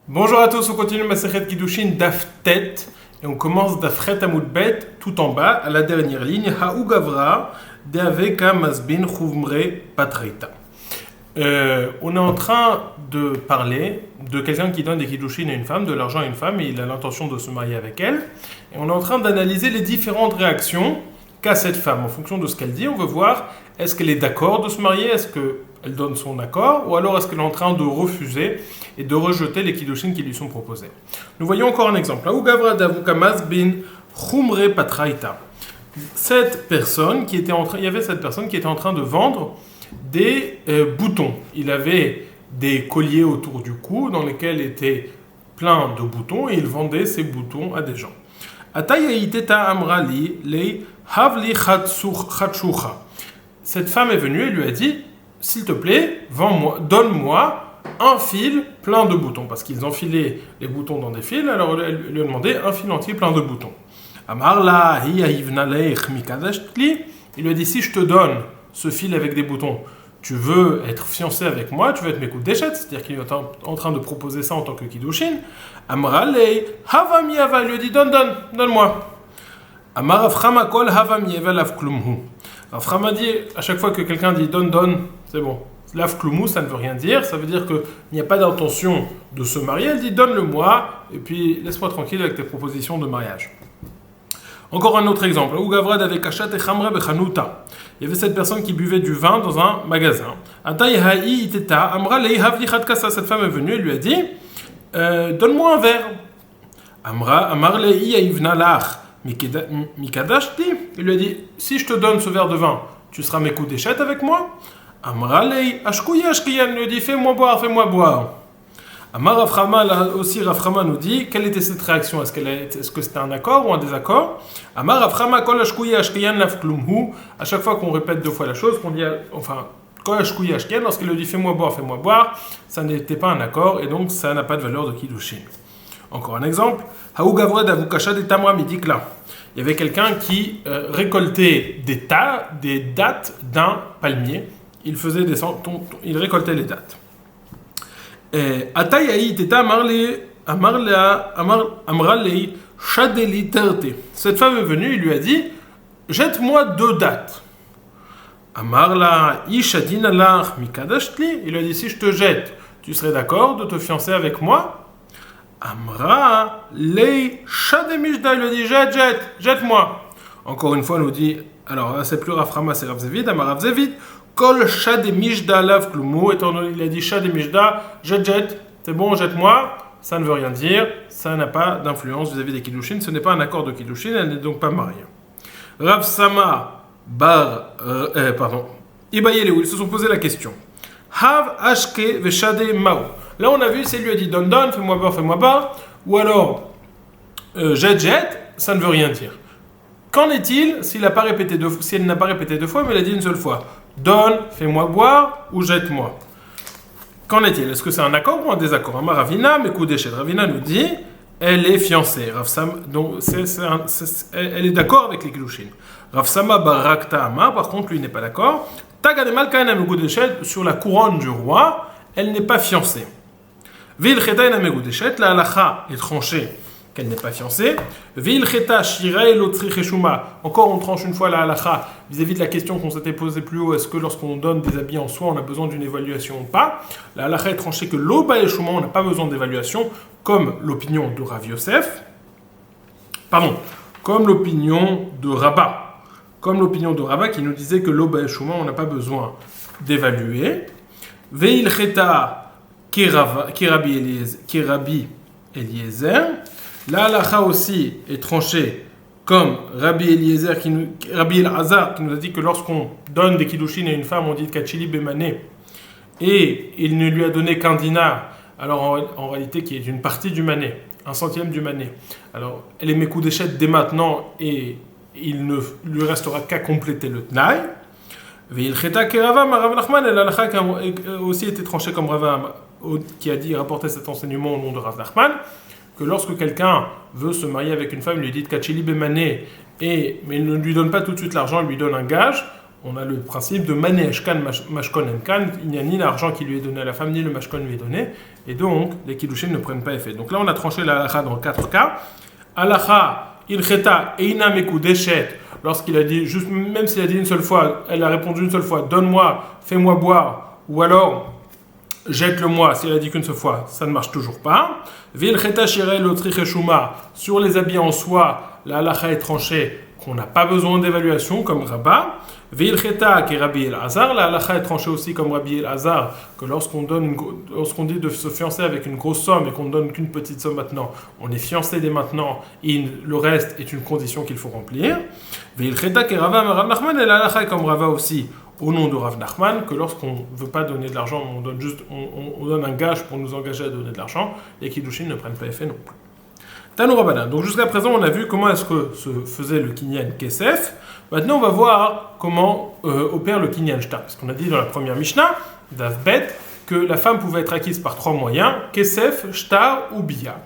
Bonjour à tous, on continue Masechet Kiddushin Daf Tet et on commence Dafret Amud Bet tout en bas à la dernière ligne Ha'u Gavra De'aveka Masbin Chuvmre Patreita. On est en train de parler de quelqu'un qui donne des Kiddushin à une femme, de l'argent à une femme et il a l'intention de se marier avec elle. Et on est en train d'analyser les différentes réactions qu'a cette femme. En fonction de ce qu'elle dit, on veut voir est-ce qu'elle est d'accord de se marier, est-ce qu'elle donne son accord, ou alors est-ce qu'elle est en train de refuser et de rejeter les kiddushin qui lui sont proposés. Nous voyons encore un exemple. Cette personne qui était il y avait cette personne qui était en train de vendre des boutons. Il avait des colliers autour du cou dans lesquels étaient plein de boutons et il vendait ces boutons à des gens. Cette femme est venue et lui a dit s'il te plaît, vends-moi, donne-moi un fil plein de boutons, parce qu'ils enfilaient les boutons dans des fils, alors elle lui a demandé un fil entier plein de boutons. Il lui a dit si je te donne ce fil avec des boutons, tu veux être fiancé avec moi, tu veux être mes coups d'échette, c'est-à-dire qu'il est en train de proposer ça en tant que kiddushin. Amralei, Havamiava, il lui a dit donne-moi. Amar Aframa kol Havamiava lav klumhu. Aframa dit à chaque fois que quelqu'un dit donne, c'est bon. Lav klumhu, ça ne veut rien dire, ça veut dire qu'il n'y a pas d'intention de se marier. Elle dit donne-le-moi et puis laisse-moi tranquille avec tes propositions de mariage. Encore un autre exemple. Il y avait cette personne qui buvait du vin dans un magasin. Cette femme est venue et lui a dit donne-moi un verre. Il lui a dit si je te donne ce verre de vin, tu seras mes coups d'échette avec moi. Il lui a dit fais-moi boire. Amar Raframa, là aussi Raframa nous dit quelle était cette réaction, est-ce que c'était un accord ou un désaccord. Amar Raframa kol ashkuya ashkiyan lav klumhu. À chaque fois qu'on répète deux fois la chose, qu'on dit kol ashkuya ashkiyan, lorsqu'il lui dit fais-moi boire, ça n'était pas un accord et donc ça n'a pas de valeur de kiddushin. Encore un exemple. Haou gavra davukasha de tamra midikla. Il y avait quelqu'un qui récoltait des dattes d'un palmier. Il récoltait les dattes. Cette femme est venue, il lui a dit jette-moi 2 dattes. Il lui a dit si je te jette, tu serais d'accord de te fiancer avec moi. Il lui a dit jette-moi. Encore une fois, elle nous dit alors c'est plus Raframa, c'est Rav Zevid. Amar Rav Zevid Kol shad mishda lav klumu, il a dit shad mishda, jette, c'est bon, jette-moi, ça ne veut rien dire, ça n'a pas d'influence vis-à-vis des kiddushin, ce n'est pas un accord de kiddushin, elle n'est donc pas mariée. Rav Sama Ibayele, où ils se sont posé la question. Hav ashke veshade mao. Là on a vu, c'est lui a dit donne, fais-moi boire, ou alors jette, ça ne veut rien dire. Qu'en est-il s'il n'a pas répété si elle n'a pas répété 2 fois, mais elle a dit une seule fois donne, fais-moi boire ou jette-moi. Qu'en est-il? Est-ce que c'est un accord ou un désaccord? Amar Ravina, mes coups d'échelle. Ravina nous dit elle est fiancée. Donc elle est d'accord avec les kiddushin. Rav Sama Barakta Amar, par contre, lui n'est pas d'accord. Tagademal Kaina, mes coups d'échelle, sur la couronne du roi, elle n'est pas fiancée. Vil Chetaina, mes coups d'échelle, la halacha est tranchée qu'elle n'est pas fiancée. Encore on tranche une fois la halacha vis-à-vis de la question qu'on s'était posée plus haut, est-ce que lorsqu'on donne des habits en soie on a besoin d'une évaluation ou pas. La halacha est tranchée que l'oba et shuma on n'a pas besoin d'évaluation, comme l'opinion de Rav Yosef, comme l'opinion de Rabat, qui nous disait que l'oba et shuma on n'a pas besoin d'évaluer. Veil cheta kirabi Eliezer. La halacha aussi est tranchée comme Rabbi Elazar qui nous a dit que lorsqu'on donne des kiddushin à une femme, on dit Kachili Bemané, et il ne lui a donné qu'un dinar, alors en réalité qui est une partie du mané, 1/100 du mané. Alors elle est mes coups d'échette dès maintenant et il ne lui restera qu'à compléter le tnaï. Veil cheta kerava Rav Nachman, la halacha a aussi été tranchée comme Rav qui a dit rapporter cet enseignement au nom de Rav Nachman, que lorsque quelqu'un veut se marier avec une femme, il lui dit Kachili Bemané, mais il ne lui donne pas tout de suite l'argent, il lui donne un gage. on a le principe de mané eshkan mashkon enkan, il n'y a ni l'argent qui lui est donné à la femme, ni le mashkon lui est donné, et donc les kiddushin ne prennent pas effet. Donc là on a tranché la halakha dans 4 cas. Halakha ilcheta eina mekudeshet, lorsqu'il a dit, juste, même s'il a dit une seule fois, elle a répondu une seule fois, donne-moi, fais-moi boire, ou alors jette-le-moi, si elle a dit qu'une seule fois, ça ne marche toujours pas. Vilcheta shirel otricheshuma, sur les habits en soie, la halakha est tranchée, qu'on n'a pas besoin d'évaluation comme Rabat. Veilcheta qui est Rabbi El-Hazar, la halakha est tranchée aussi comme Rabbi El-Hazar, que lorsqu'on dit de se fiancer avec une grosse somme et qu'on ne donne qu'une petite somme maintenant, on est fiancé dès maintenant et le reste est une condition qu'il faut remplir. Veilcheta qui est Rav Nachman, et la halakha est comme Rava aussi au nom de Rav Nachman, que lorsqu'on ne veut pas donner de l'argent, on donne un gage pour nous engager à donner de l'argent, les kiddushin ne prennent pas effet non plus. Tanou Rabbanan. Donc jusqu'à présent, on a vu comment est-ce que se faisait le kinyan kesef. Maintenant, on va voir comment opère le kinyan shtar. Parce qu'on a dit dans la première Mishnah, d'Avbet, que la femme pouvait être acquise par 3 moyens, kesef, shtar ou bia.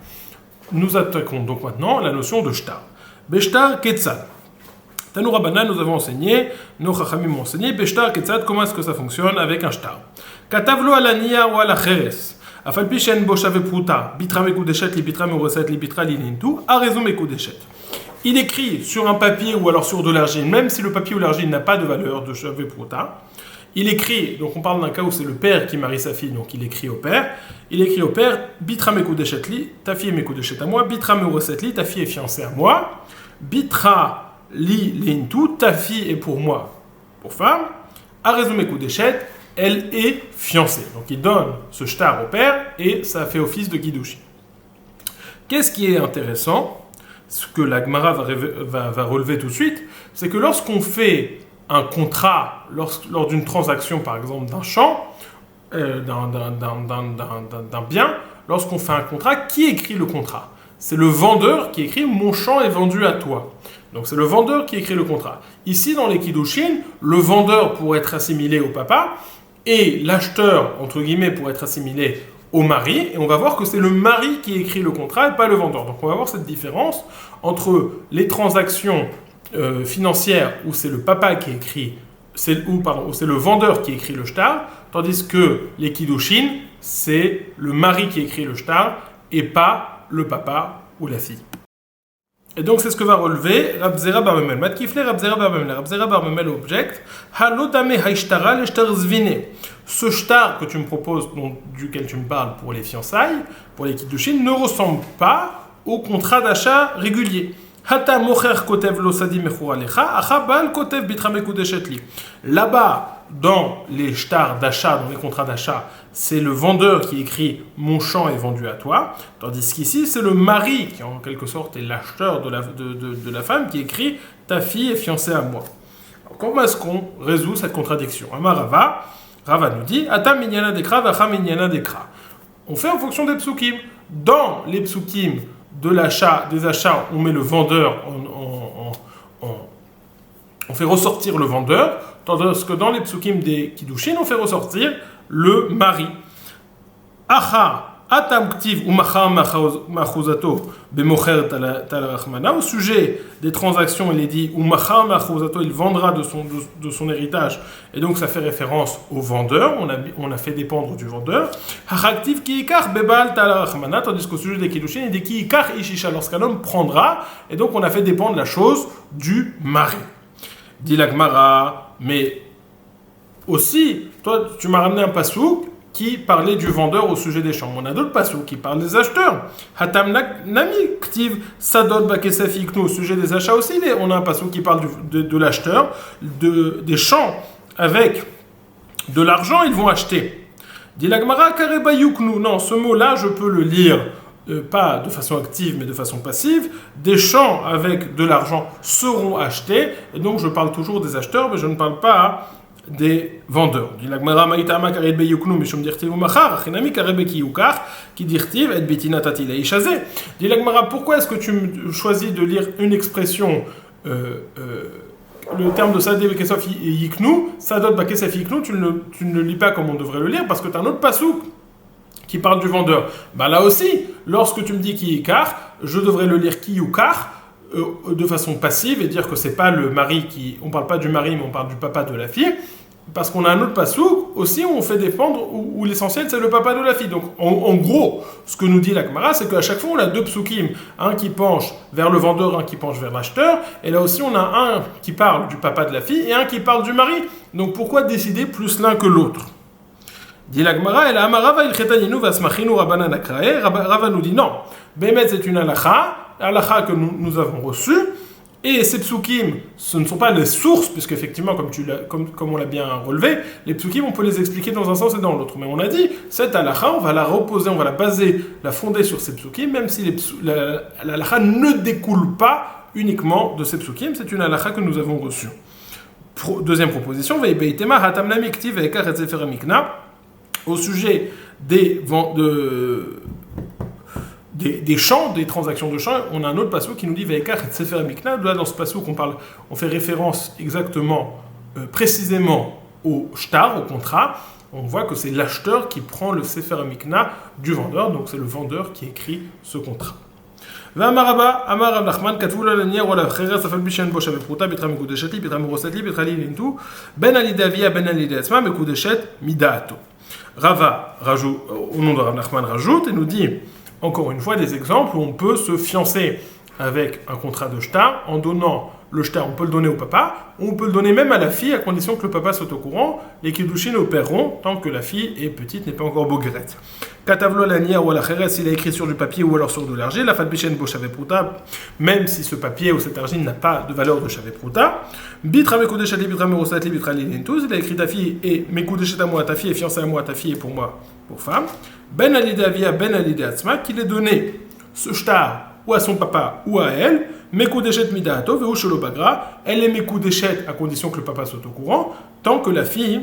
Nous attaquons donc maintenant la notion de shtar. Beshtar ketzad. Tanou Rabbanan, nous avons enseigné, nos chachamim ont enseigné, Beshtar ketzad, comment est-ce que ça fonctionne avec un shtar. Katavlo ala niya ou ala cheres. Il écrit sur un papier ou alors sur de l'argile, même si le papier ou l'argile n'a pas de valeur de Shavé Prouta. Il écrit, donc on parle d'un cas où c'est le père qui marie sa fille, donc il écrit au père. Il écrit au père, Bitra Mekoudeshetli, ta fille est Mekoudeshet à moi, Bitra Mekoudeshetli, ta fille est fiancée à moi, Bitra Li Lintu, ta fille est pour moi, pour femme, Arezu Mekoudeshet, elle est fiancée. Donc il donne ce shtar au père et ça fait office de kiddushin. Qu'est-ce qui est intéressant, ce que la Gemara va relever tout de suite, c'est que lorsqu'on fait un contrat, lors d'une transaction par exemple d'un champ, d'un bien, lorsqu'on fait un contrat, qui écrit le contrat? C'est le vendeur qui écrit « mon champ est vendu à toi ». Donc c'est le vendeur qui écrit le contrat. Ici dans les kiddushin, le vendeur pourrait être assimilé au papa, et l'acheteur, entre guillemets, pour être assimilé au mari, et on va voir que c'est le mari qui écrit le contrat et pas le vendeur. Donc on va voir cette différence entre les transactions financières où c'est le papa qui écrit, où c'est le vendeur qui écrit le shtar, tandis que les kiddushin, c'est le mari qui écrit le shtar et pas le papa ou la fille. Et donc c'est ce que va relever Rab Zera bar Memel. Matkifle Rab Zera bar Memel. Rab Zera bar Memel object. Halotame haishtara l'eshtar zvine. Ce shtar que tu me proposes, duquel tu me parles pour les fiançailles, pour les kiddushin, ne ressemble pas au contrat d'achat régulier. Hata mocher kotev lo sadi mechur alecha, acha bal kotev bitra mekudeshetli. Là-bas, dans les shtars d'achat, dans les contrats d'achat, c'est le vendeur qui écrit « mon champ est vendu à toi », tandis qu'ici, c'est le mari qui, en quelque sorte, est l'acheteur de la femme qui écrit « ta fille est fiancée à moi ». Alors, comment est-ce qu'on résout cette contradiction? Amar Rava nous dit « Ata minyana dekra, vacha minyana dekra ». On fait en fonction des psukim. Dans les psukim des achats, on met le vendeur, on fait ressortir le vendeur, tandis que dans les psukim des kiddushin, on fait ressortir le mari. Acha atam ktiv ou machar machuzato bemocher talarachmana. Au sujet des transactions, il est dit ou machar machuzato, il vendra de son héritage, et donc ça fait référence au vendeur. On a fait dépendre du vendeur. Hachaktiv ki ikar bebal talarachmana, tandis qu'au sujet des kiddushin, il dit ki ikar ishisha, lorsqu'un homme prendra, et donc on a fait dépendre la chose du mari. Dit la Gemara, mais aussi, toi, tu m'as ramené un pasouk qui parlait du vendeur au sujet des champs. On a d'autres pasouks qui parlent des acheteurs. Hatam nami ktiv sadot bakesef iknu, au sujet des achats aussi. On a un pasouk qui parle de l'acheteur, des champs avec de l'argent, ils vont acheter. Dit la Gemara, kareba yuknu. Non, ce mot-là, je peux le lire. Pas de façon active mais de façon passive, des champs avec de l'argent seront achetés, et donc je parle toujours des acheteurs, mais je ne parle pas des vendeurs. Pourquoi est-ce que tu choisis de lire une expression, le terme de Sadeh Bekesef Yiknu, Sadot Bakesef Yiknu, tu ne le lis pas comme on devrait le lire, parce que tu as un autre pasouk qui parle du vendeur. Bah là aussi, lorsque tu me dis ki yikar, je devrais le lire ki yukar, de façon passive et dire que c'est pas le mari on parle pas du mari mais on parle du papa de la fille, parce qu'on a un autre passouk aussi où on fait défendre où l'essentiel c'est le papa de la fille. Donc en gros, ce que nous dit la Gemara, c'est qu'à chaque fois on a deux psukim, un qui penche vers le vendeur, un qui penche vers l'acheteur, et là aussi on a un qui parle du papa de la fille et un qui parle du mari. Donc pourquoi décider plus l'un que l'autre? Dit la Gemara, et la Amarava il chetaninu vasmachinu rabanan akrae. Rava nous dit non, Bémet c'est une halakha que nous avons reçue, et ces psukim, ce ne sont pas les sources, puisque effectivement, comme on l'a bien relevé, les psukim, on peut les expliquer dans un sens et dans l'autre. Mais on a dit, cette halakha, on va la reposer, on va la baser, la fonder sur ces psukim, même si la halakha ne découle pas uniquement de ces psukim, c'est une halakha que nous avons reçue. Deuxième proposition, au sujet des champs, des transactions de champs, on a un autre passouk qui nous dit Veikar et Sefer Mikna. Là, dans ce passouk, on fait référence exactement, précisément au shtar, au contrat. On voit que c'est l'acheteur qui prend le Sefer Mikna du vendeur, donc c'est le vendeur qui écrit ce contrat. V'amaraba, Amar Rav Nachman, katvu lo lanier ou la frère safal bishen bo shavet pruta bitra mekudeshet li, bitra murosat li, bitra li lintu, ben alidei avia, ben alidei atzma, mekudeshet midaato. Rava, au nom de Rav Nachman, rajoute et nous dit encore une fois des exemples où on peut se fiancer avec un contrat de shtar en donnant le shtar, on peut le donner au papa, ou on peut le donner même à la fille à condition que le papa soit au courant. Les kiddushin opéreront tant que la fille est petite, n'est pas encore boguerette. Katavlo lanière ou à la cheres, il a écrit sur du papier ou alors sur de l'argile, la fatbichen bo shavepruta, même si ce papier ou cette argile n'a pas de valeur de shavepruta. Bitra mekudeshet li, bitra merosat li, bitra lilintus, il a écrit ta fille et mekudeshet à moi, ta fille est fiancée à moi, ta fille est pour moi, pour femme. Ben alidei avia, ben alidei atzma, qu'il ait donné ce shtar ou à son papa ou à elle, mekudeshet midaato, veu shelo bagra, elle est mekudeshet à condition que le papa soit au courant, tant que la fille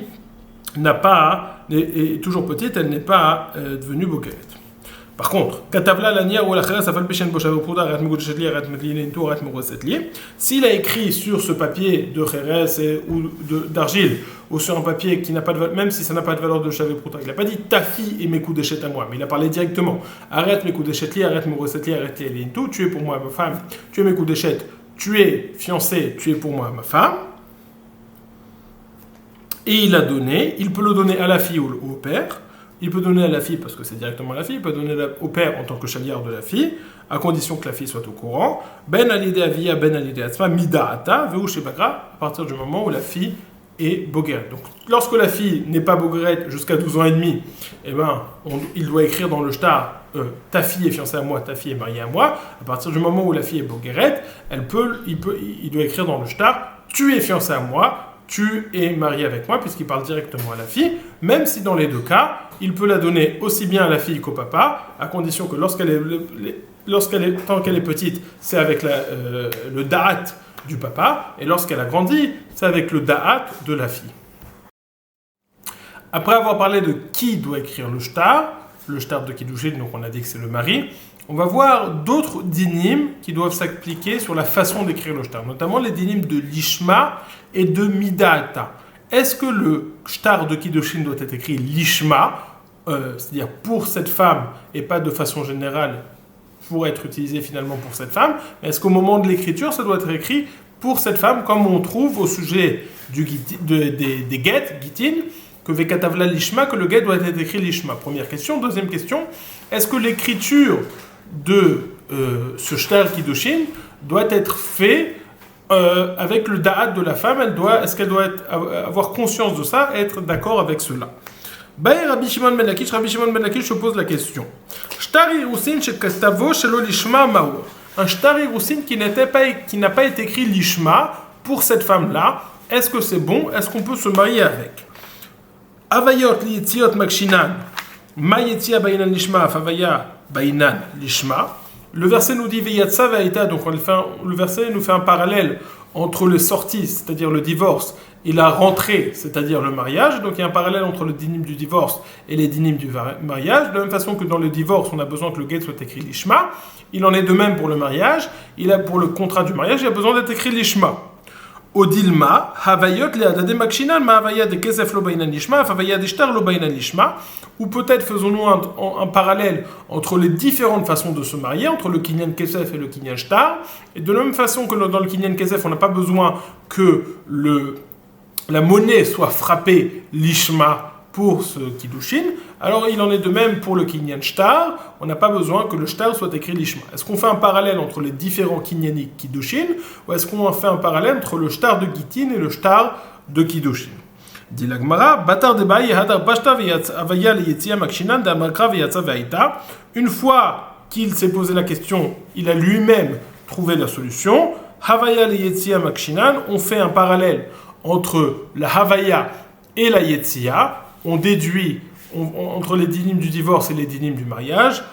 est toujours petite, elle n'est pas devenue bokeret. Par contre, katavla lanière ou la cheres afal bishen bo shavepruta arat mekudeshet li, arat medlinintu, arat meroset li, s'il a écrit sur ce papier de cheres ou d'argile, ou sur un papier qui n'a pas de valeur, même si ça n'a pas de valeur de shavepruta, il n'a pas dit ta fille est mekudeshet à moi, mais il a parlé directement. Arrête mekudeshet li, arrête meroset li, arrête lilintu, tu es pour moi ma femme, tu es mekudeshet, tu es fiancé, tu es pour moi ma femme. Et il a donné, il peut le donner à la fille ou au père, il peut donner à la fille parce que c'est directement la fille, il peut donner au père en tant que chaliard de la fille, à condition que la fille soit au courant. Ben alidei avia, ben alidei atzma, midaata, veu shebagra, à partir du moment où la fille est boguerette. Donc lorsque la fille n'est pas boguerette jusqu'à 12 ans et demi, il doit écrire dans le shtar ta fille est fiancée à moi, ta fille est mariée à moi. À partir du moment où la fille est boguerette, il doit écrire dans le shtar tu es fiancée à moi, tu es marié avec moi, puisqu'il parle directement à la fille, même si dans les deux cas, il peut la donner aussi bien à la fille qu'au papa, à condition que tant qu'elle est petite, c'est avec le da'at du papa, et lorsqu'elle a grandi, c'est avec le da'at de la fille. Après avoir parlé de qui doit écrire le shtar de kiddushin, donc on a dit que c'est le mari, on va voir d'autres dinim qui doivent s'appliquer sur la façon d'écrire le shtar, notamment les dinim de lishma et de midata. Est-ce que le shtar de kiddushin doit être écrit lishma, c'est-à-dire pour cette femme et pas de façon générale pour être utilisé finalement pour cette femme, mais est-ce qu'au moment de l'écriture ça doit être écrit pour cette femme comme on trouve au sujet des get, gitin, que vekatavla lishma, que le get doit être écrit lishma. Première question. Deuxième question, est-ce que l'écriture de ce shtar kiddushin doit être fait avec le da'at de la femme? Est-ce qu'elle doit avoir conscience de ça et être d'accord avec cela? Rabbi Shimon ben Lakish se pose la question. Shtar irusin shekatavo shelo lishma ma'u. Un shtar irusin qui n'a pas été écrit lishma pour cette femme-là, est-ce que c'est bon? Est-ce qu'on peut se marier avec? Avayot li yetziot makshinan, ma yetzia bainan lishma, favaya bainan lishma. Le verset nous dit veyatsa vaïta, donc le verset nous fait un parallèle entre les sorties, c'est-à-dire le divorce, et la rentrée, c'est-à-dire le mariage. Donc il y a un parallèle entre le dinim du divorce et les dinim du mariage. De la même façon que dans le divorce, on a besoin que le get soit écrit lishma, il en est de même pour le mariage. Pour le contrat du mariage, il a besoin d'être écrit lishma. Odilma, Havayot le Adade Makshinan, Ma Havaya de Kesef lo Bainan Lishma, Havaya de Shtar lo Bainan Lishma, ou peut-être faisons-nous un parallèle entre les différentes façons de se marier, entre le Kinyan Kesef et le Kinyan Shtar, et de la même façon que dans le Kinyan Kesef, on n'a pas besoin que la monnaie soit frappée Lishma pour ce Kiddushin, alors il en est de même pour le Kinyan Shtar, on n'a pas besoin que le Shtar soit écrit Lishma. Est-ce qu'on fait un parallèle entre les différents Kinyanik Kiddushin, ou est-ce qu'on fait un parallèle entre le Shtar de Gittin et le Shtar de Kiddushin? Dit la Gemara, Batar debaï hadar pashta avaya leyetzia makshinan d'amakra veyatsa ve'aita. Une fois qu'il s'est posé la question, il a lui-même trouvé la solution. Havaya leyetzia makshinan, on fait un parallèle entre la Havaya et la Yetzia. On déduit entre les dynimes du divorce et les dynimes du mariage.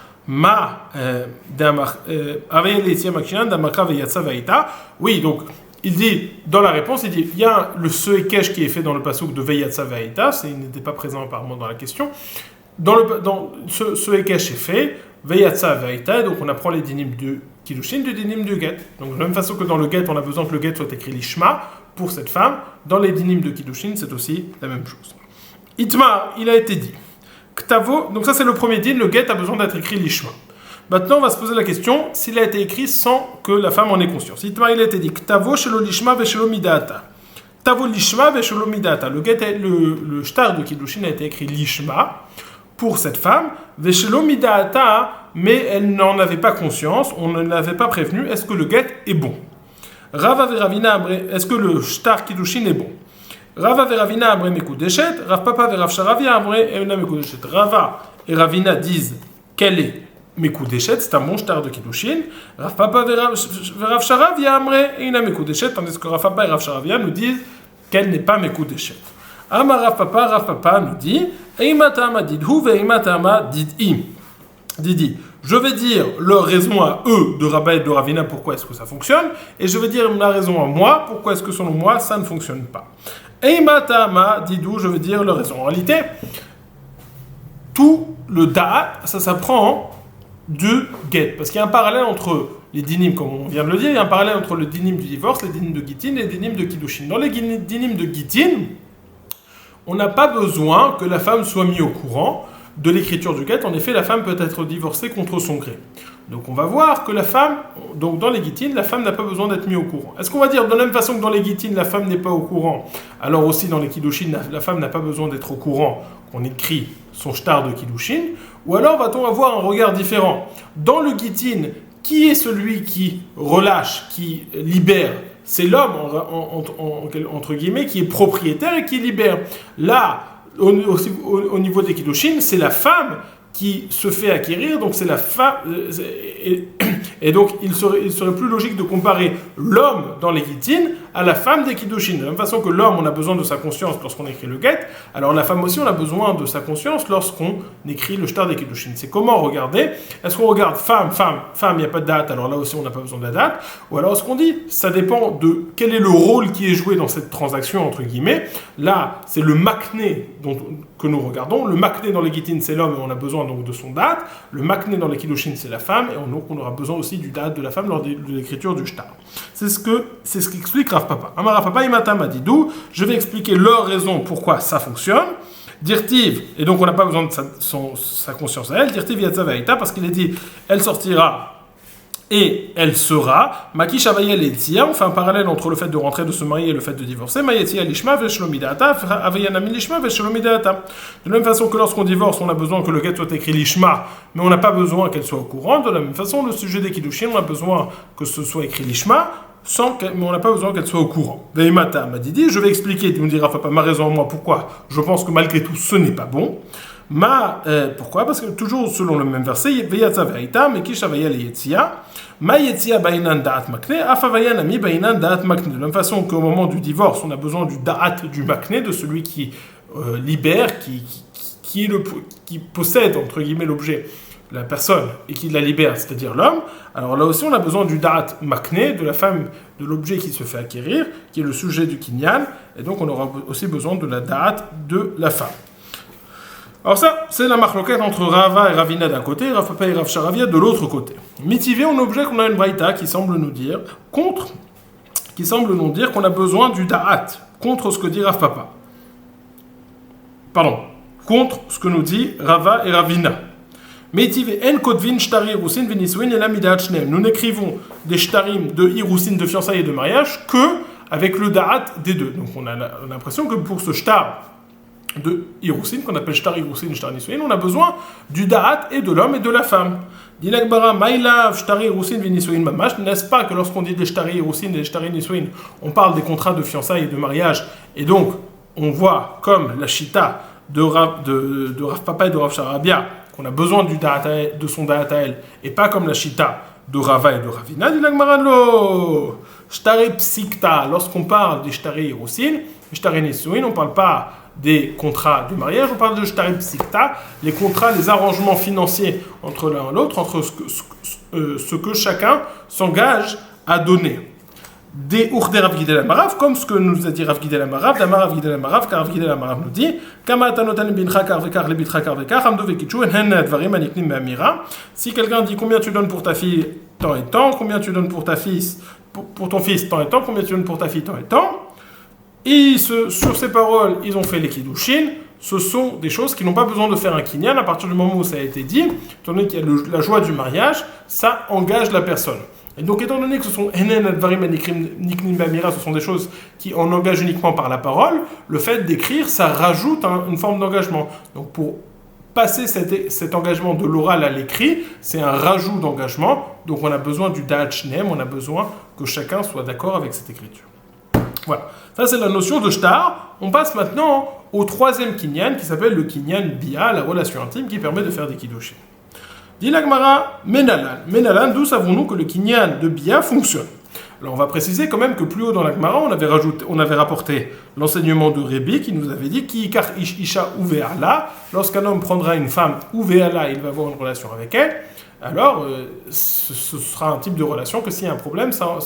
Oui, donc il dit dans la réponse, il y a le Sekesh qui est fait dans le pasuk de Veyatsa Ve'aita, il n'était pas présent apparemment dans la question. Dans ce Sekesh est fait, Veyatsa Ve'aita, donc on apprend les dynimes de Kiddushin du dynim du Get. Donc de la même façon que dans le Get, on a besoin que le Get soit écrit Lishma pour cette femme, dans les dynimes de Kiddushin, c'est aussi la même chose. Itmar, il a été dit. Ktavo, donc ça c'est le premier din, le get a besoin d'être écrit lishma. Maintenant on va se poser la question s'il a été écrit sans que la femme en ait conscience. Itmar, il a été dit. Ktavo shelo lishma veshelo midata. Ktavo lishma veshelo midata. Le shtar de Kiddushin a été écrit lishma pour cette femme. Veshelo midata, mais elle n'en avait pas conscience, on ne l'avait pas prévenu. Est-ce que le get est bon? Rava veravina, est-ce que le shtar Kiddushin est bon? Rava et Ravina amre mekudeshet, Rav Papa et Rav Sharavia amre emna mekudeshet. Rava et Ravina disent qu'elle est mekudeshet, c'est un bon shtar de Kiddushin. Rav Papa et Rav Sharavia amre emna mekudeshet, tandis que Rav Papa et Rav Sharavia nous disent qu'elle n'est pas mekudeshet. Ama Rav Papa nous dit Eimatama didhu ve eimatama did'i. Didi. Je vais dire leur raison à eux de Rabba et de Ravina pourquoi est-ce que ça fonctionne, et je vais dire la raison à moi pourquoi est-ce que selon moi ça ne fonctionne pas. Eimatama didou, je vais dire leur raison. En réalité, tout le da'at, ça s'apprend du get, parce qu'il y a un parallèle entre les dynimes, comme on vient de le dire, il y a un parallèle entre le dynim du divorce, les dynimes de Gittin et les dynimes de Kiddushin. Dans les dynimes de Gittin, on n'a pas besoin que la femme soit mise au courant de l'écriture du get. En effet, la femme peut être divorcée contre son gré. Donc on va voir que la femme, donc dans les Gittin, la femme n'a pas besoin d'être mise au courant. Est-ce qu'on va dire de la même façon que dans les Gittin, la femme n'est pas au courant, alors aussi dans les Kiddushin, la femme n'a pas besoin d'être au courant qu'on écrit son shtar de Kiddushin, ou alors va-t-on avoir un regard différent? Dans le Gittin, qui est celui qui relâche, qui libère? C'est l'homme, entre guillemets, qui est propriétaire et qui libère. Là, au niveau des Kiddushin, c'est la femme qui se fait acquérir, donc c'est la femme, et donc il serait plus logique de comparer l'homme dans les Gittin à la femme des Kiddushin. De la même façon que l'homme, on a besoin de sa conscience lorsqu'on écrit le get, alors la femme aussi, on a besoin de sa conscience lorsqu'on écrit le shtar des Kiddushin. C'est comment regarder? Est-ce qu'on regarde femme, il n'y a pas de date, alors là aussi on n'a pas besoin de la date, ou alors est-ce qu'on dit, ça dépend de quel est le rôle qui est joué dans cette transaction, entre guillemets. Là, c'est le makné que nous regardons. Le makné dans les Gittin, c'est l'homme, et on a besoin donc de son date. Le makné dans les Kiddushin, c'est la femme, et donc on aura besoin aussi du date de la femme lors de l'écriture du shtar. C'est ce qu'explique Rav Papa. Amar Rav Papa imata madidou. Je vais expliquer leur raison pourquoi ça fonctionne. Dirtiv, et donc on n'a pas besoin de sa conscience à elle. Dirtiv yatsa ve'aita, parce qu'il est dit, elle sortira et elle sera. Maki shavaya letia, on fait un parallèle entre le fait de rentrer, de se marier et le fait de divorcer. Mayetia lishma veshlomidata, avayanami lishma veshlomidata. De la même façon que lorsqu'on divorce, on a besoin que le get soit écrit lishma, mais on n'a pas besoin qu'elle soit au courant. De la même façon, le sujet des Kiddushin, on a besoin que ce soit écrit lishma, mais on n'a pas besoin qu'elle soit au courant. Veimata m'a dit, je vais expliquer, tu me diras, pas ma raison à moi, pourquoi je pense que malgré tout, ce n'est pas bon. Pourquoi? Parce que toujours selon le même verset, Veyatsa ve'aita, Meki Havaya leyetzia, Ma yetzia bainan da'at makne, Afavaya nami bainan da'at makne. De la même façon qu'au moment du divorce, on a besoin du da'at du makne, de celui qui libère, qui possède, entre guillemets, l'objet, la personne, et qui la libère, c'est-à-dire l'homme. Alors là aussi, on a besoin du da'at makne, de la femme, de l'objet qui se fait acquérir, qui est le sujet du kinyan, et donc on aura aussi besoin de la da'at de la femme. Alors ça, c'est la marloquette entre Rava et Ravina d'un côté, et Rav Papa et Rav Sharavia de l'autre côté. Mitivé, on objecte qu'on a une braïta qui semble nous dire contre qui semble nous dire qu'on a besoin du da'at, contre ce que dit Rav Papa. Pardon, contre ce que nous dit Rava et Ravina. Nous n'écrivons des shtarim de irousin, de fiançailles et de mariage que avec le da'at des deux. Donc on a l'impression que pour ce shtar de irousin, qu'on appelle shtar irousin, shtar nisuin, on a besoin du da'at et de l'homme et de la femme. N'est-ce pas que lorsqu'on dit des shtari irousin et des shtari nisuin, on parle des contrats de fiançailles et de mariage, et donc on voit comme la shita de Rav Papa et de Rav Sharabia, qu'on a besoin de son da'at à elle, et pas comme la shita de Rava et de Ravina, dit l'agmaralo. Shtare psikta, lorsqu'on parle des shtare irousin, des shtare nisuin, on ne parle pas des contrats de mariage, on parle de shtare psikta, les contrats, les arrangements financiers entre l'un et l'autre, entre ce que chacun s'engage à donner. Des Urde Rav Gidel Amarav, comme ce que nous a dit Rav Gidel Amarav, d'Amar Rav Gidel Amarav, car Rav Gidel Amarav nous dit si quelqu'un dit combien tu donnes pour ta fille, tant et tant, combien tu donnes pour ta fille, pour ton fils, tant et tant, combien tu donnes pour ta fille, tant et tant, et sur ces paroles, ils ont fait les kiddushin. Ce sont des choses qui n'ont pas besoin de faire un kinyan à partir du moment où ça a été dit, étant donné qu'il y a la joie du mariage, ça engage la personne. Et donc, étant donné que ce sont ce sont des choses qui en engagent uniquement par la parole, le fait d'écrire, ça rajoute une forme d'engagement. Donc, pour passer cet engagement de l'oral à l'écrit, c'est un rajout d'engagement. Donc, on a besoin du da'at shneem, on a besoin que chacun soit d'accord avec cette écriture. Voilà. Ça, c'est la notion de shtar. On passe maintenant au troisième kinyan qui s'appelle le kinyan bia, la relation intime qui permet de faire des kiddushin. Dit l'Agmara, Menalan. Menalan, d'où savons-nous que le kinyan de Bia fonctionne? Alors on va préciser quand même que plus haut dans l'Agmara, on avait rapporté l'enseignement de Rébi qui nous avait dit Ki ikar ish isha uve'ala, lorsqu'un homme prendra une femme uve'ala, il va avoir une relation avec elle. Alors ce sera un type de relation que s'il y a un problème, c'est un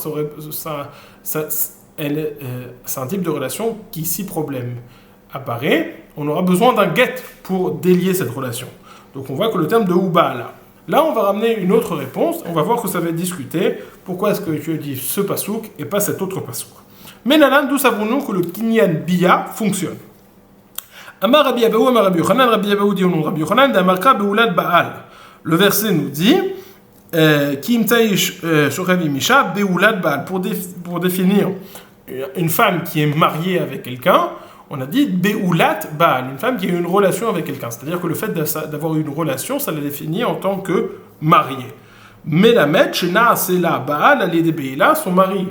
type de relation qui, si problème apparaît, on aura besoin d'un get pour délier cette relation. Donc on voit que le terme de uve'ala. Là, on va ramener une autre réponse. On va voir que ça va être discuté. Pourquoi est-ce que tu dis ce pasouk et pas cet autre pasouk? Mais Nalan, d'où savons-nous que le kinyan bia fonctionne? Amar Rabbi Abaou, Amar Rabbi Yochanan, Rabbi Abaou dit au nom de Rabbi Yochanan, d'Amarka beulad Baal. Le verset nous dit Kim taïsh shochavi misha beulad Baal. Pour définir une femme qui est mariée avec quelqu'un, on a dit Beulat Baal, une femme qui a une relation avec quelqu'un. C'est-à-dire que le fait d'avoir une relation, ça la définit en tant que mariée. Mais la Shena Sela Baal, elle est des Beila, son mari.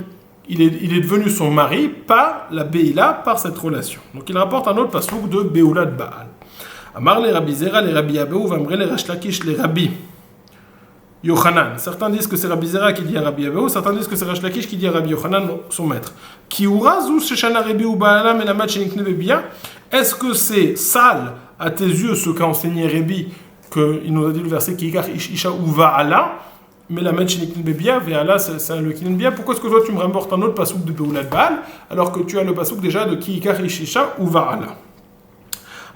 Il est devenu son mari par la Beila, par cette relation. Donc il rapporte un autre pasouk de Beulat Baal. Amar les Rabbi Zera, les Rabbi Abaou, Vamre les Resh Lakish, les Rabbi Yochanan. Certains disent que c'est Rabbi Zera qui dit à Rabbi Abaou, certains disent que c'est Resh Lakish qui dit à Rabbi Yochanan, son maître. Est-ce que c'est sale à tes yeux ce qu'a enseigné Rébi, qu'il nous a dit le verset qui isha ou va'ala, mais la match bebia, ve'ala c'est le kinin bia. Pourquoi est-ce que toi tu me rapportes un autre pasouk de Beulad Baal alors que tu as le pasouk déjà de ki isha ou va'ala?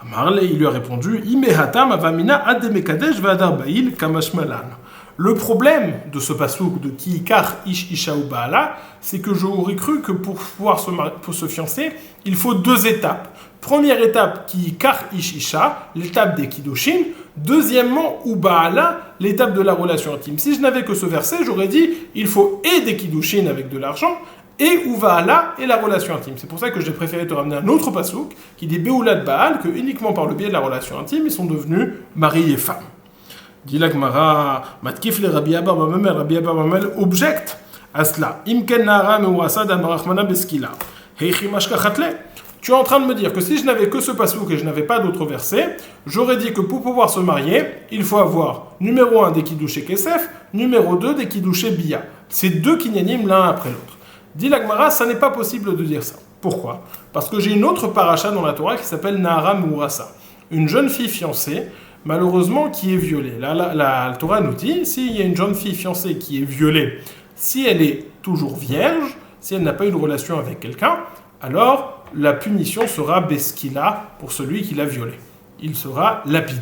Amarle, il lui a répondu Imehatam avamina ademekadesh va'adar ba'il kamashmalan. Le problème de ce pasouk de ki ikar ish isha ou ba'ala, c'est que j'aurais cru que pour pouvoir se fiancer, il faut deux étapes. Première étape, ki ikar ish isha, l'étape des kiddushin. Deuxièmement, ou ba'ala, l'étape de la relation intime. Si je n'avais que ce verset, j'aurais dit il faut et des kiddushin avec de l'argent, et ou ba'ala et la relation intime. C'est pour ça que j'ai préféré te ramener un autre pasouk qui dit beulad Baal, que uniquement par le biais de la relation intime, ils sont devenus mari et femme. Dit la Gemara, Matkif le Rabbi Abba Bamel, Rabbi Abba Bamel objecte à cela. Imken Nara Mewasad Amarachmana Beskila. Heichi Mashka Chatle. Tu es en train de me dire que si je n'avais que ce pasouk et je n'avais pas d'autres versets, j'aurais dit que pour pouvoir se marier, il faut avoir numéro 1 des Kiddouché Kesef, numéro 2 des Kiddouché Bia. C'est deux kinyanim l'un après l'autre. Dit la Gemara, ça n'est pas possible de dire ça. Pourquoi? Parce que j'ai une autre paracha dans la Torah qui s'appelle Nahara Murasa. Une jeune fille fiancée, malheureusement, qui est violée. La Torah nous dit, s'il y a une jeune fille fiancée qui est violée, si elle est toujours vierge, si elle n'a pas eu de relation avec quelqu'un, alors la punition sera Beskila pour celui qui l'a violée. Il sera lapidé.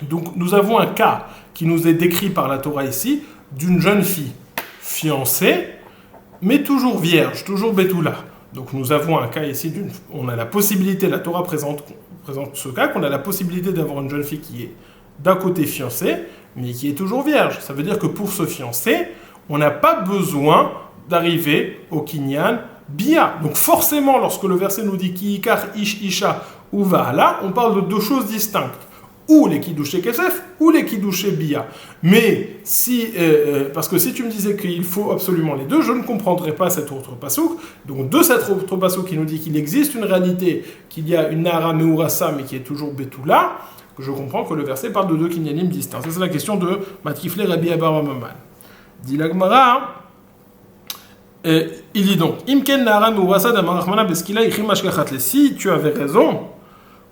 Donc nous avons un cas qui nous est décrit par la Torah ici, d'une jeune fille fiancée, mais toujours vierge, toujours Betula. Donc nous avons un cas ici, on a la possibilité, la Torah présente ce cas, qu'on a la possibilité d'avoir une jeune fille qui est d'un côté fiancée, mais qui est toujours vierge. Ça veut dire que pour se fiancer, on n'a pas besoin d'arriver au Kinyan Bia. Donc forcément, lorsque le verset nous dit Kiikar Ish Isha ou Vahala, on parle de deux choses distinctes. Ou les Kiddushé Kesef, ou les Kiddushé Bia. Mais parce que si tu me disais qu'il faut absolument les deux, je ne comprendrais pas cet autre pasouk. Donc de cet autre pasouk qui nous dit qu'il existe une réalité, qu'il y a une Nahara Meurasa, mais qui est toujours Betula, je comprends que le verset parle de deux kinyanim distincts. Ça, c'est la question de Matkifle Rabbi Abba Maman. Dit la Gemara, il dit donc, Imken Nahara Meurasa d'Amarachmana Beskila Ichim Ashkachatle. Si tu avais raison,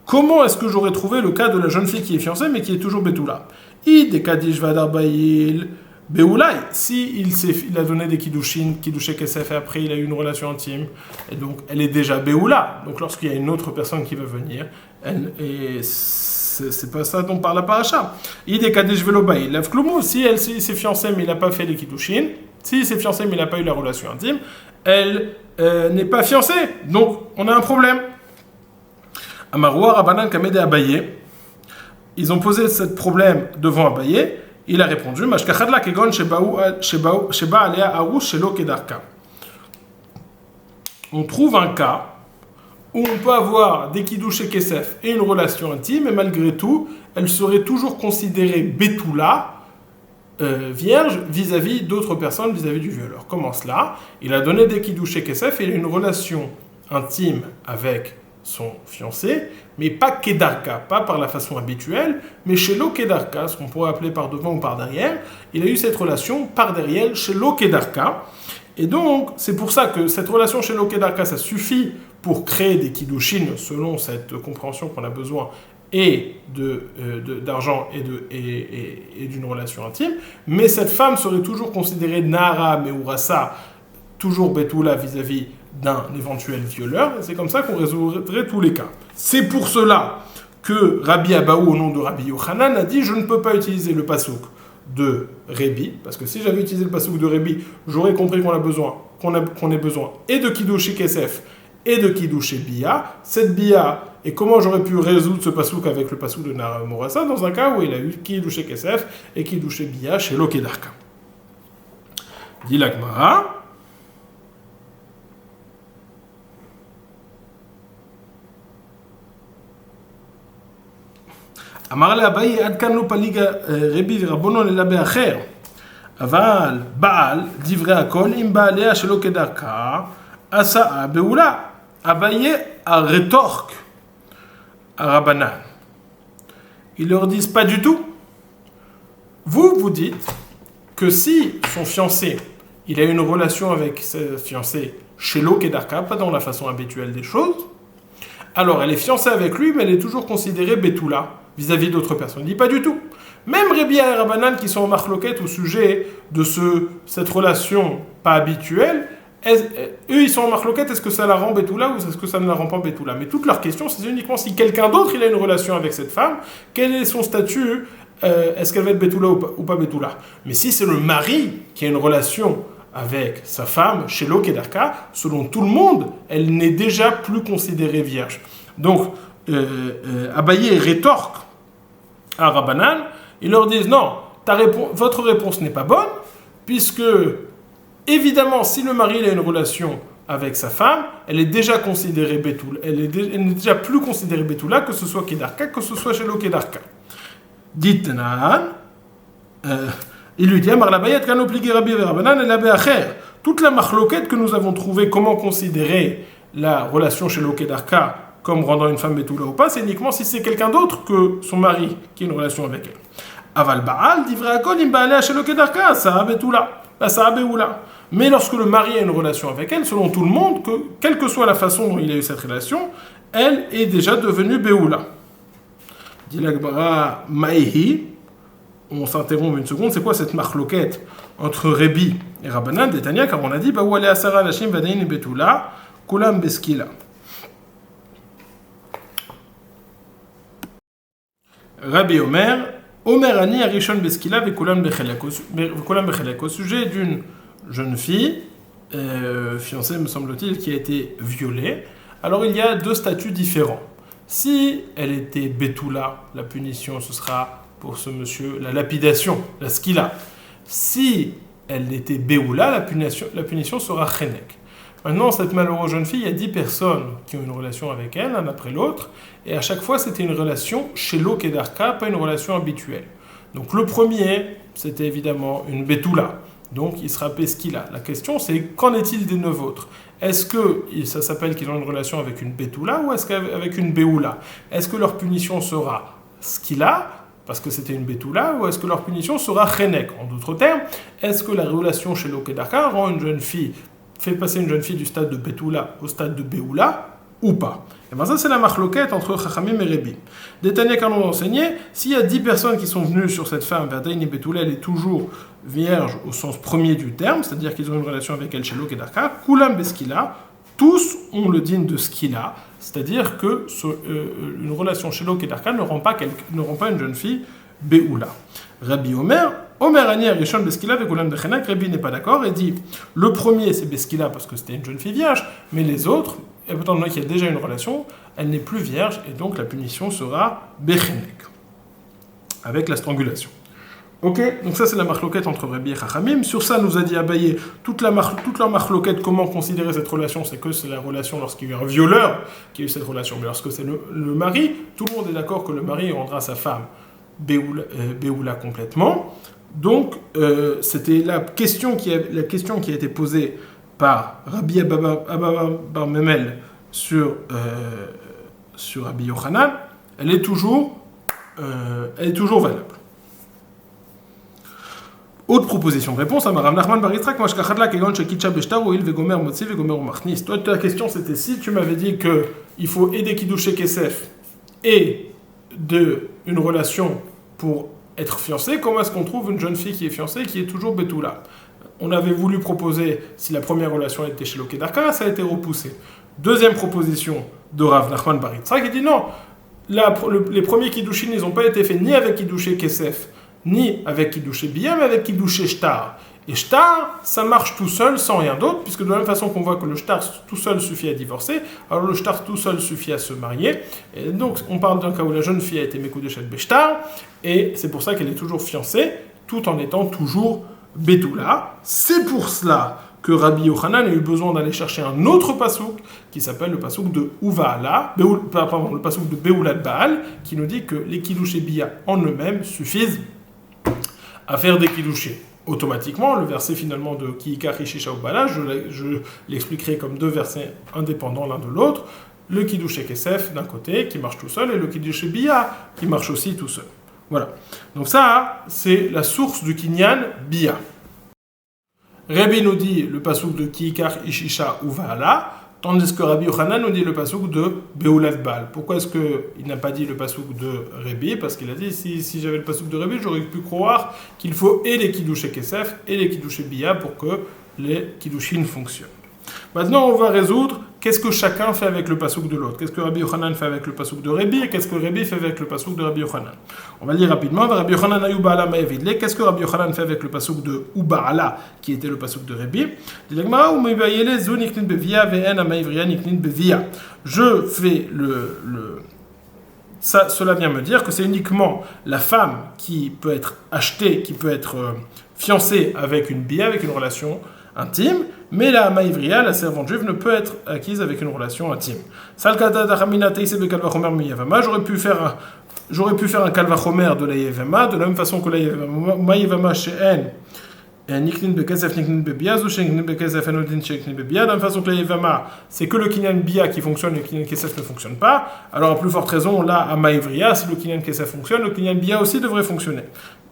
comment est-ce que j'aurais trouvé le cas de la jeune fille qui est fiancée mais qui est toujours Betula? Id Kadish Vadar Bayil Beoulai. Si il a donné des Kiddushin, Kiddushé Kesef, et après il a eu une relation intime, et donc elle est déjà Beoula. Donc lorsqu'il y a une autre personne qui va venir, c'est pas ça dont parle la paracha. Id Kadish Velo Bayil Lav Klumu. Si il s'est fiancé mais il n'a pas fait les Kiddushin, si il s'est fiancé mais il n'a pas eu la relation intime, elle n'est pas fiancée. Donc on a un problème. Amaroua Rabbanan Kamede Abaye, ils ont posé ce problème devant Abaye, il a répondu Mashkachadla Kegon Sheba Alea Aroush Shelo Kedarka. On trouve un cas où on peut avoir des Kiddushé Kesef et une relation intime, et malgré tout, elle serait toujours considérée Betula, vierge, vis-à-vis d'autres personnes, vis-à-vis du violeur. Comment cela? Il a donné des Kiddushé Kesef et il a une relation intime avec son fiancé, mais pas Kedarka, pas par la façon habituelle, mais chez Lo Kedarka, ce qu'on pourrait appeler par devant ou par derrière, il a eu cette relation par derrière chez Lo Kedarka. Et donc, c'est pour ça que cette relation chez Lo Kedarka, ça suffit pour créer des Kiddushin, selon cette compréhension qu'on a besoin, et d'argent et d'une relation intime, mais cette femme serait toujours considérée Nara Meurasa, toujours Betula vis-à-vis d'un éventuel violeur, et c'est comme ça qu'on résoudrait tous les cas. C'est pour cela que Rabbi Abaou, au nom de Rabbi Yochanan, a dit « Je ne peux pas utiliser le pasouk de Rébi, parce que si j'avais utilisé le pasouk de Rébi, j'aurais compris qu'on ait besoin et de Kiddushé Kesef et de Kiddushé Bia. Cette Bia, et comment j'aurais pu résoudre ce pasouk avec le pasouk de Nara Morassa, dans un cas où il a eu Kiddushé Kesef et Kiddushé Bia chez Lo Kedarka. Dit la Gemara, אמר לאביי עד כאן לא פליג רבי ורבונון אלא באחר אבל בעל דברי הכל אם בעליה שלא כדרכה עשה בעולה אביי הרתוך הרבנן. Ils leur disent pas du tout. Vous dites que si son fiancé il a une relation avec sa fiancée chez Lo Kedarka, pas dans la façon habituelle des choses, alors elle est fiancée avec lui mais elle est toujours considérée Betula vis-à-vis d'autres personnes. Il dit pas du tout. Même Rébi et Rabbanan qui sont en marloquette au sujet de cette relation pas habituelle, eux ils sont en marloquette, est-ce que ça la rend Betula ou est-ce que ça ne la rend pas Betula? Mais toute leur question c'est uniquement si quelqu'un d'autre il a une relation avec cette femme, quel est son statut, est-ce qu'elle va être Betula ou pas Betula? Mais si c'est le mari qui a une relation avec sa femme chez Lo Kedarka, selon tout le monde, elle n'est déjà plus considérée vierge. Donc Abaye rétorque à Rabbanan, ils leur disent non, votre réponse n'est pas bonne, puisque évidemment si le mari a une relation avec sa femme, elle est déjà considérée Betula, elle n'est déjà plus considérée Betula, que ce soit Kedarka, que ce soit chez Lo Kedarka. Dit Tanan, il lui dit Amar labayet kano pligi Rabbi Rabbanan et l'abbé Acher. Toute la marloquette que nous avons trouvée, comment considérer la relation chez Lo Kedarka comme rendant une femme Betula ou pas, c'est uniquement si c'est quelqu'un d'autre que son mari qui a une relation avec elle. Aval Baal, divrei akol, im baalea shelo kedarka, Sa'a Betula, Sa'a Beoula. Mais lorsque le mari a une relation avec elle, selon tout le monde, que quelle que soit la façon dont il a eu cette relation, elle est déjà devenue Beoula. Dit la Gemara Maïhi, on s'interrompt une seconde, c'est quoi cette marloquette entre Rébi et Rabbanan d'Etania, car on a dit Baou alea Sarah Lashim Vadain Betula, Kulam Beskila. Rabbi Omer Ani Arishon Beskila Vekulam Bechelek, au sujet d'une jeune fille fiancée, me semble-t-il, qui a été violée, alors il y a deux statuts différents. Si elle était Betula, la punition, ce sera pour ce monsieur la lapidation, la skila. Si elle était Beoula, la punition sera Chenek. Maintenant, cette malheureuse jeune fille, il y a 10 personnes qui ont une relation avec elle, l'un après l'autre, et à chaque fois, c'était une relation chez Kedarka, pas une relation habituelle. Donc le premier, c'était évidemment une Betula, donc il sera Peskila. La question, c'est qu'en est-il des 9 autres? Est-ce que ça s'appelle qu'ils ont une relation avec une Betula ou est-ce qu'avec une Beoula? Est-ce que leur punition sera Skila, parce que c'était une Betula, ou est-ce que leur punition sera Chenek? En d'autres termes, est-ce que la relation chez Kedarka rend une jeune fille, fait passer une jeune fille du stade de Betula au stade de Beoula ou pas? Et bien ça, c'est la marloquette entre Chachamim et Rebbi. Des Tanya qui ont enseigné, s'il y a 10 personnes qui sont venues sur cette femme, Verdaïni Betula, elle est toujours vierge au sens premier du terme, c'est-à-dire qu'ils ont une relation avec elle chez Kedarka, Kulam Beskila, tous ont le digne de Skila, c'est-à-dire que une relation chez Kedarka ne rend pas une jeune fille Beoula. Rabbi Omer Ani Rishon Beskila Vekulam Bechenak, Rabbi n'est pas d'accord et dit le premier c'est Beskila parce que c'était une jeune fille vierge, mais les autres, étant donné qu'il y a déjà une relation, elle n'est plus vierge et donc la punition sera Bechenek, avec la strangulation. Ok, donc ça c'est la marloquette entre Rabbi et Chachamim. Sur ça nous a dit Abaye, toute leur marloquette, comment considérer cette relation, c'est que c'est la relation lorsqu'il y a eu un violeur qui a eu cette relation, mais lorsque c'est le mari, tout le monde est d'accord que le mari rendra sa femme Beoula complètement. Donc c'était la question qui a été posée par Rabbi Abba Bar Memel sur Rabbi Yochanan, elle est toujours valable. Autre proposition de réponse, Amar Rav Nachman bar Yitzchak, Mashkachadla Kegon Shekitcha Beshtar Oil Vegomer Motzi Vegomer Machnis. Toi, ta question c'était si tu m'avais dit qu'il faut aider Kiddushé Kesef et une relation pour être fiancé, comment est-ce qu'on trouve une jeune fille qui est fiancée et qui est toujours Betula? On avait voulu proposer si la première relation était chez Kedarka, ça a été repoussé. Deuxième proposition de Rav Nachman bar Yitzchak, il dit non, les premiers Kiddushin, ils n'ont pas été faits ni avec Kiddushé Kesef, ni avec Kiddushé Bia, mais avec Kiddushé Shtar. Et Shtar, ça marche tout seul, sans rien d'autre, puisque de la même façon qu'on voit que le Shtar tout seul suffit à divorcer, alors le Shtar tout seul suffit à se marier. Et donc, on parle d'un cas où la jeune fille a été Mekudeshet Beshtar, et c'est pour ça qu'elle est toujours fiancée, tout en étant toujours Betula. C'est pour cela que Rabbi Yochanan a eu besoin d'aller chercher un autre pasouk qui s'appelle le pasouk de Uvaala, le pasouk de Beoulat Baal, qui nous dit que les Kiddushé Bia en eux-mêmes suffisent à faire des Kiddushé. Automatiquement, le verset finalement de Kiikar Ishisha Ubala, je l'expliquerai comme deux versets indépendants l'un de l'autre, le Kiddushé Kesef d'un côté qui marche tout seul et le Kiddushé Bia qui marche aussi tout seul. Voilà. Donc ça, c'est la source du Kinyan Bia. Rabbi nous dit le pasouk de Kiikar Ishisha Uvaala, tandis que Rabbi Yochanan nous dit le pasouk de Beoulat Baal. Pourquoi est-ce qu'il n'a pas dit le pasouk de Rabbi? Parce qu'il a dit, si j'avais le pasouk de Rabbi, j'aurais pu croire qu'il faut et les Kiddushé Kesef et les Kiddushé Bia pour que les Kiddushin fonctionnent. Maintenant, on va résoudre qu'est-ce que chacun fait avec le pasouk de l'autre. Qu'est-ce que Rabbi Yochanan fait avec le pasouk de Rabbi et qu'est-ce que Rabbi fait avec le pasouk de Rabbi Yochanan. On va lire rapidement. Rabbi Yochanan a Ubaala Ma'evidle. Qu'est-ce que Rabbi Yochanan fait avec le pasouk de Ubaala, qui était le pasouk de Rabbi? Je fais ça, cela vient me dire que c'est uniquement la femme qui peut être achetée, qui peut être fiancée avec une bia, avec une relation intime, mais la maïvria, la servante juive, ne peut être acquise avec une relation intime. J'aurais pu faire un kalvachomer de la yevama, de la même façon que la yevama chez N, de la même façon que la yevama, c'est que le kinyan bia qui fonctionne, le kinyan kesef ne fonctionne pas. Alors à plus forte raison, là, à maïvria, si le kinyan kesef fonctionne, le kinyan bia aussi devrait fonctionner.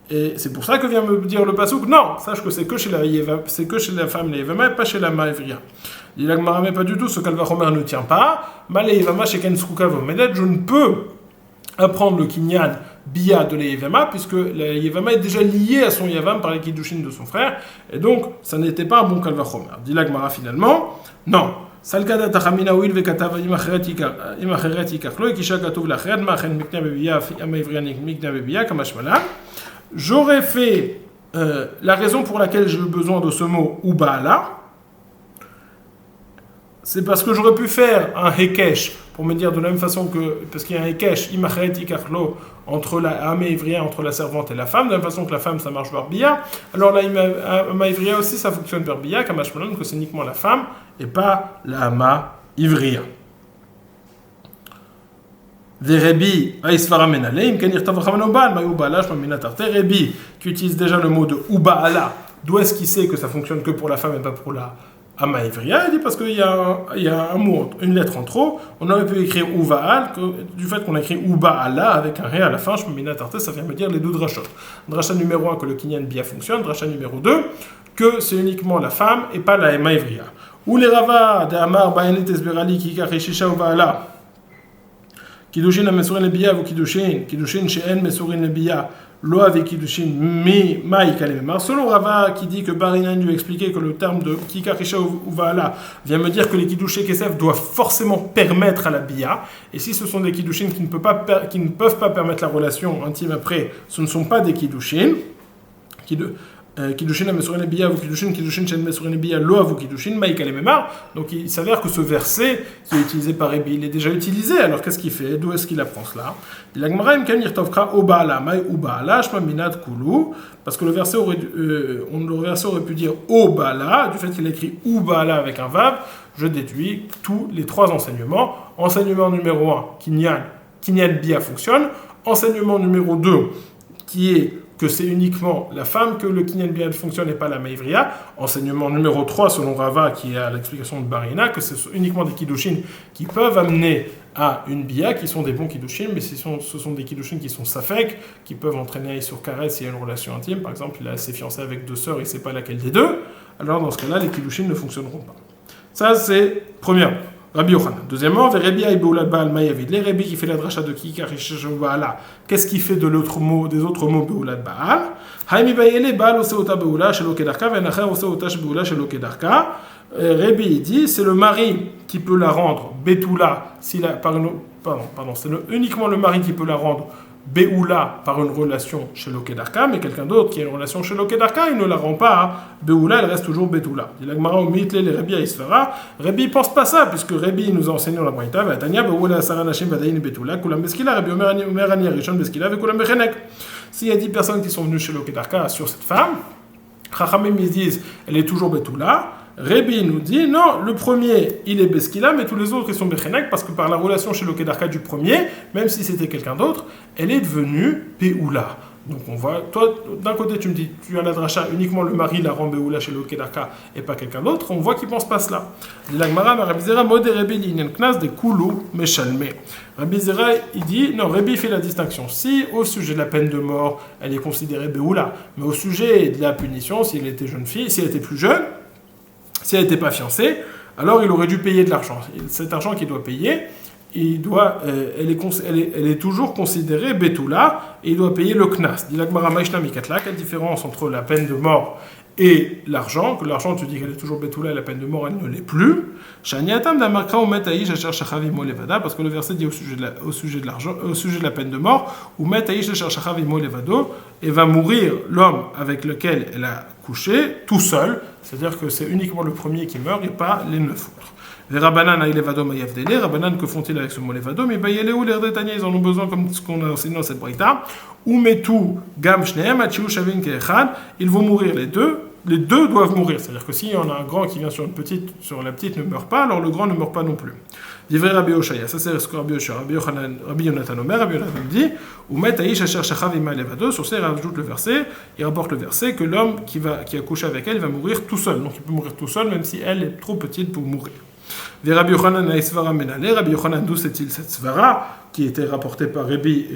Et c'est pour ça que vient me dire le pasouk, non, sache que c'est que chez la femme la yevama et pas chez la maïvria. Il a mais pas du tout, ce kalvachomer ne tient pas. Ma la yevama chez ken skukavo medet, je ne peux apprendre le kinyan bia de la yevama, puisque la yevama est déjà liée à son yavam par les kiddushin de son frère, et donc ça n'était pas un bon kalvachomer. Dit la Gemara finalement, non. Salkada tachamina uil vekatav imacheret yikachlo ikisha katuv lacheret machen mikna bebia amaivrianik mikna bebia kamashmala. J'aurais fait la raison pour laquelle j'ai eu besoin de ce mot ubaala, c'est parce que j'aurais pu faire un hekesh pour me dire de la même façon que, parce qu'il y a un hekesh, imachet ikarlo, entre la ama ivria, entre la servante et la femme, de la même façon que la femme ça marche par bia, alors la ama ivria aussi ça fonctionne par bia, kamashmalan, que c'est uniquement la femme et pas la ama ivria. Rebi qui utilise déjà le mot de Ubaala, d'où est-ce qu'il sait que ça fonctionne que pour la femme et pas pour la Ama Ivria? Il dit parce qu'il y a un mot, une lettre en trop, on aurait pu écrire Ubaal, du fait qu'on a écrit Ubaala avec un ré à la fin, ça vient me dire les deux drachot. Dracha numéro 1 que le Kinyan Bia fonctionne, dracha numéro 2 que c'est uniquement la femme et pas la Ama Ivria. Ou les Rava de Amar Bayanet Esberali Kika Reshisha Ubaala. Kiddushin mesurin lebiya ou kiddushin she'en mesurin lebiya lo avec kiddushin mi maï kalememar. Selon Rava qui dit que Barinan lui a expliqué que le terme de kikarisha ou vaala vient me dire que les kiddushin kesef doivent forcément permettre à la biya, et si ce sont des kiddushin qui ne peuvent pas permettre la relation intime après, ce ne sont pas des kiddushin. Kiddushin mesurin lebiya ou kiddushin she'en mesurin lebiya lo avec kiddushin maï kalememar. Donc il s'avère que ce verset qui est utilisé par Rebi, il est déjà utilisé. Alors qu'est-ce qu'il fait? D'où est-ce qu'il apprend cela? Parce que le verset aurait pu dire Obala, du fait qu'il a écrit Ubala avec un vav, je déduis tous les trois enseignements. Enseignement numéro 1, Kinyan Bia fonctionne. Enseignement numéro 2, qui est que c'est uniquement la femme que le Kinyan Bia fonctionne et pas la Maïvria. Enseignement numéro 3, selon Rava, qui est à l'explication de Barina, que c'est uniquement des kiddushin qui peuvent amener à une Bia, qui sont des bons kiddushin, mais ce sont des kiddushin qui sont safek, qui peuvent entraîner sur caresse s'il y a une relation intime. Par exemple, il s'est fiancé avec deux sœurs, il ne sait pas laquelle des deux. Alors dans ce cas-là, les kiddushin ne fonctionneront pas. Ça, c'est premièrement. Rabbi Yochanan. Deuxièmement, les Rabbi qui fait la dracha de Kikarisha Baala, qu'est-ce qu'il fait des autres mots Beulad Baal? Rabbi dit, c'est le mari qui peut la rendre Betula, c'est uniquement le mari qui peut la rendre Beoula par une relation chez l'Okedarka, mais quelqu'un d'autre qui a une relation chez l'Okedarka, il ne la rend pas Beoula, elle reste toujours Betula. Il Agmara au Mitle, les Rabbi Isfara. Rabbi pense pas ça, puisque Rabbi nous a enseigné dans la Braïta, Vatania, Beoula, Saranashim, Vadaïn, Betula, Kulam Beskila, Rabbi Omer Ani Arishon Beskila, Kulam Bechenek. S'il y a 10 personnes qui sont venues chez l'Okedarka sur cette femme, Chachamim ils disent, elle est toujours Betula. Rebi nous dit, non, le premier, il est Beskila, mais tous les autres, ils sont Bechenek, parce que par la relation chez l'Okedarka du premier, même si c'était quelqu'un d'autre, elle est devenue Beoula. Donc on voit, toi, d'un côté, tu me dis, tu as la dracha, uniquement le mari la rend Beoula chez l'Okedarka et pas quelqu'un d'autre, on voit qu'il pense pas cela. Rabbi Zera, Modé Rebi, Linyan Knas, des Koulou, Meshalme. Rabbi Zera, il dit, non, Rebi fait la distinction. Si au sujet de la peine de mort, elle est considérée Beoula, mais au sujet de la punition, si elle était jeune fille, si elle était plus jeune, si elle n'était pas fiancée, alors il aurait dû payer de l'argent. Cet argent qu'il doit payer, elle est toujours considérée Betula et il doit payer le Knas. Quelle différence entre la peine de mort et l'argent? Que l'argent, tu dis qu'elle est toujours Betula et la peine de mort, elle ne l'est plus. Parce que le verset dit au sujet de l'argent, au sujet de la peine de mort, et va mourir l'homme avec lequel elle a couché tout seul, c'est-à-dire que c'est uniquement le premier qui meurt et pas les 9 autres. Les Rabbanan, Rabbanan, que font-ils avec ce mot levado? Mais ils en ont besoin comme ce qu'on a enseigné dans cette braïta. Ou metu gam shneem achiu shavin keechad, ils vont mourir les deux doivent mourir. C'est-à-dire que s'il y en a un grand qui vient sur la petite ne meurt pas, alors le grand ne meurt pas non plus. Divrei Rabbi Oshaya, ça c'est ce que Rabbi Oshaya, Rabbi Yonatan Omer, Rabbi Yonatan dit, ou met aish asher shachav ima levado, sur ça il rajoute le verset, il rapporte le verset que l'homme qui a couché avec elle va mourir tout seul. Donc il peut mourir tout seul même si elle est trop petite pour mourir. Rabbi Yochanan a Isvara Menale, Rabbi Yochanan, d'où c'est-il cette Svara qui était rapportée par Rabbi,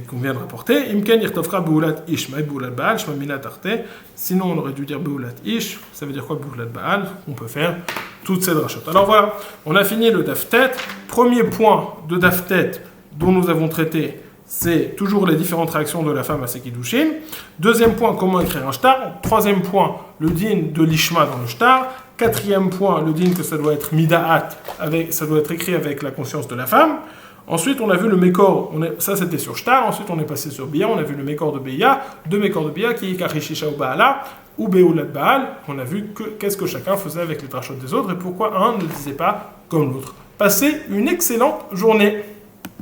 qu'on vient de rapporter. Imken yirtofra beulat ish, ma beulat baal, shma mina tarte. Sinon, on aurait dû dire beulat ish. Ça veut dire quoi beulat baal? On peut faire toutes ces drachot. Alors voilà, on a fini le daf-tet. Premier point de daf-tet dont nous avons traité, c'est toujours les différentes réactions de la femme à ses kiddushin. Deuxième point, comment écrire un shtar. Troisième point, le din de l'ishma dans le shtar. Quatrième point, le din que ça doit être mida'at, ça doit être écrit avec la conscience de la femme. Ensuite, on a vu le Mékor, ça c'était sur Shtar, ensuite on est passé sur Bia, on a vu le Mékor de Bia, deux Mékor de Bia qui est Karishisha ou Baala, ou Beoulat Baal. On a vu qu'est-ce que chacun faisait avec les drachot des autres et pourquoi un ne disait pas comme l'autre. Passez une excellente journée.